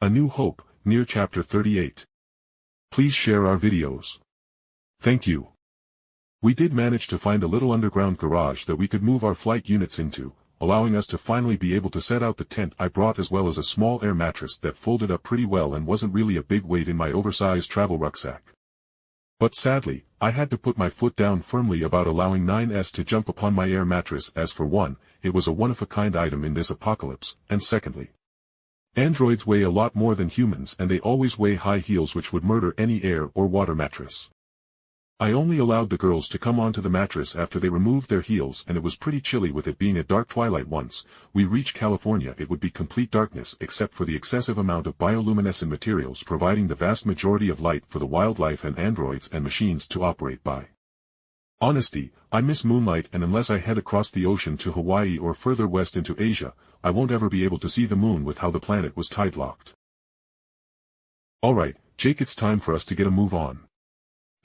A New Hope, Nier Chapter 38. Please share our videos. Thank you. We did manage to find a little underground garage that we could move our flight units into, allowing us to finally be able to set out the tent I brought as well as a small air mattress that folded up pretty well and wasn't really a big weight in my oversized travel rucksack. But sadly, I had to put my foot down firmly about allowing 9S to jump upon my air mattress as for one, it was a one-of-a-kind item in this apocalypse, and secondly, androids weigh a lot more than humans and they always weigh high heels which would murder any air or water mattress. I only allowed the girls to come onto the mattress after they removed their heels and it was pretty chilly with it being a dark twilight. Once we reached California it would be complete darkness except for the excessive amount of bioluminescent materials providing the vast majority of light for the wildlife and androids and machines to operate by. Honesty, I miss moonlight and unless I head across the ocean to Hawaii or further west into Asia, I won't ever be able to see the moon with how the planet was tide-locked. Alright, Jake, it's time for us to get a move on.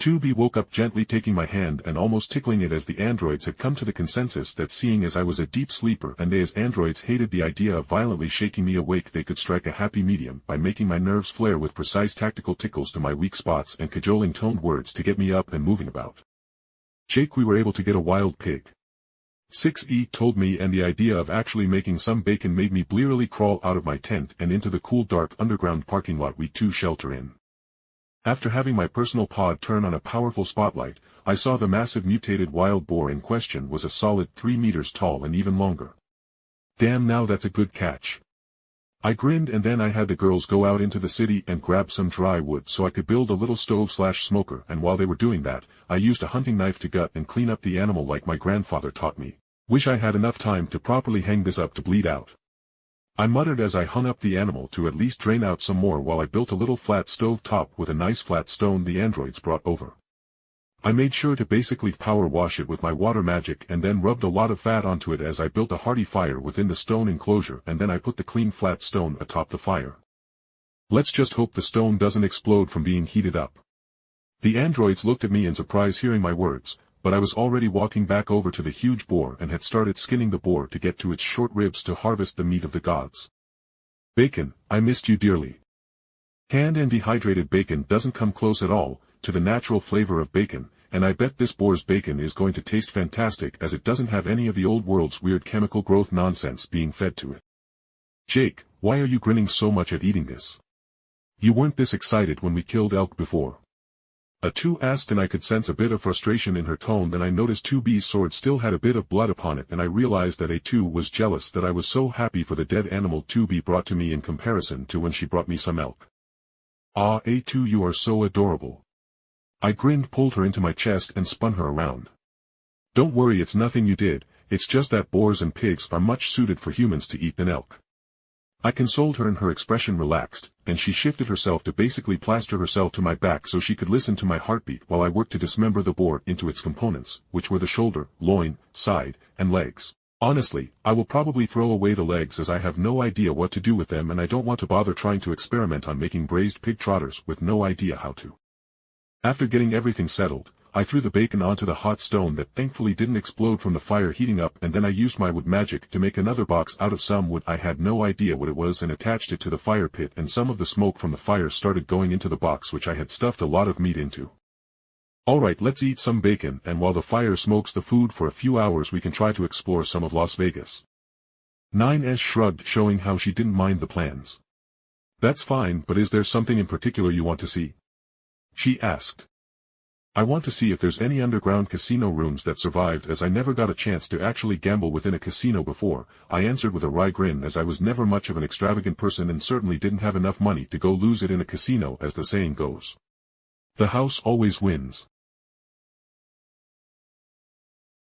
2B woke up gently taking my hand and almost tickling it as the androids had come to the consensus that seeing as I was a deep sleeper and they as androids hated the idea of violently shaking me awake they could strike a happy medium by making my nerves flare with precise tactical tickles to my weak spots and cajoling toned words to get me up and moving about. Jake, we were able to get a wild pig. 6E told me, and the idea of actually making some bacon made me blearily crawl out of my tent and into the cool dark underground parking lot we two shelter in. After having my personal pod turn on a powerful spotlight, I saw the massive mutated wild boar in question was a solid 3 meters tall and even longer. Damn, now that's a good catch. I grinned and then I had the girls go out into the city and grab some dry wood so I could build a little stove/smoker, and while they were doing that, I used a hunting knife to gut and clean up the animal like my grandfather taught me. Wish I had enough time to properly hang this up to bleed out. I muttered as I hung up the animal to at least drain out some more while I built a little flat stove top with a nice flat stone the androids brought over. I made sure to basically power wash it with my water magic and then rubbed a lot of fat onto it as I built a hearty fire within the stone enclosure and then I put the clean flat stone atop the fire. Let's just hope the stone doesn't explode from being heated up. The androids looked at me in surprise hearing my words, but I was already walking back over to the huge boar and had started skinning the boar to get to its short ribs to harvest the meat of the gods. Bacon, I missed you dearly. Canned and dehydrated bacon doesn't come close at all to the natural flavor of bacon, and I bet this boar's bacon is going to taste fantastic as it doesn't have any of the old world's weird chemical growth nonsense being fed to it. Jake, why are you grinning so much at eating this? You weren't this excited when we killed elk before. A2 asked, and I could sense a bit of frustration in her tone. Then I noticed 2B's sword still had a bit of blood upon it and I realized that A2 was jealous that I was so happy for the dead animal 2B brought to me in comparison to when she brought me some elk. Ah, A2, you are so adorable. I grinned, pulled her into my chest and spun her around. Don't worry, it's nothing you did, it's just that boars and pigs are much suited for humans to eat than elk. I consoled her and her expression relaxed, and she shifted herself to basically plaster herself to my back so she could listen to my heartbeat while I worked to dismember the boar into its components, which were the shoulder, loin, side, and legs. Honestly, I will probably throw away the legs as I have no idea what to do with them and I don't want to bother trying to experiment on making braised pig trotters with no idea how to. After getting everything settled, I threw the bacon onto the hot stone that thankfully didn't explode from the fire heating up, and then I used my wood magic to make another box out of some wood I had no idea what it was and attached it to the fire pit, and some of the smoke from the fire started going into the box which I had stuffed a lot of meat into. Alright, let's eat some bacon, and while the fire smokes the food for a few hours we can try to explore some of Las Vegas. 9S shrugged, showing how she didn't mind the plans. That's fine, but is there something in particular you want to see? She asked. I want to see if there's any underground casino rooms that survived, as I never got a chance to actually gamble within a casino before, I answered with a wry grin, as I was never much of an extravagant person and certainly didn't have enough money to go lose it in a casino, as the saying goes. The house always wins.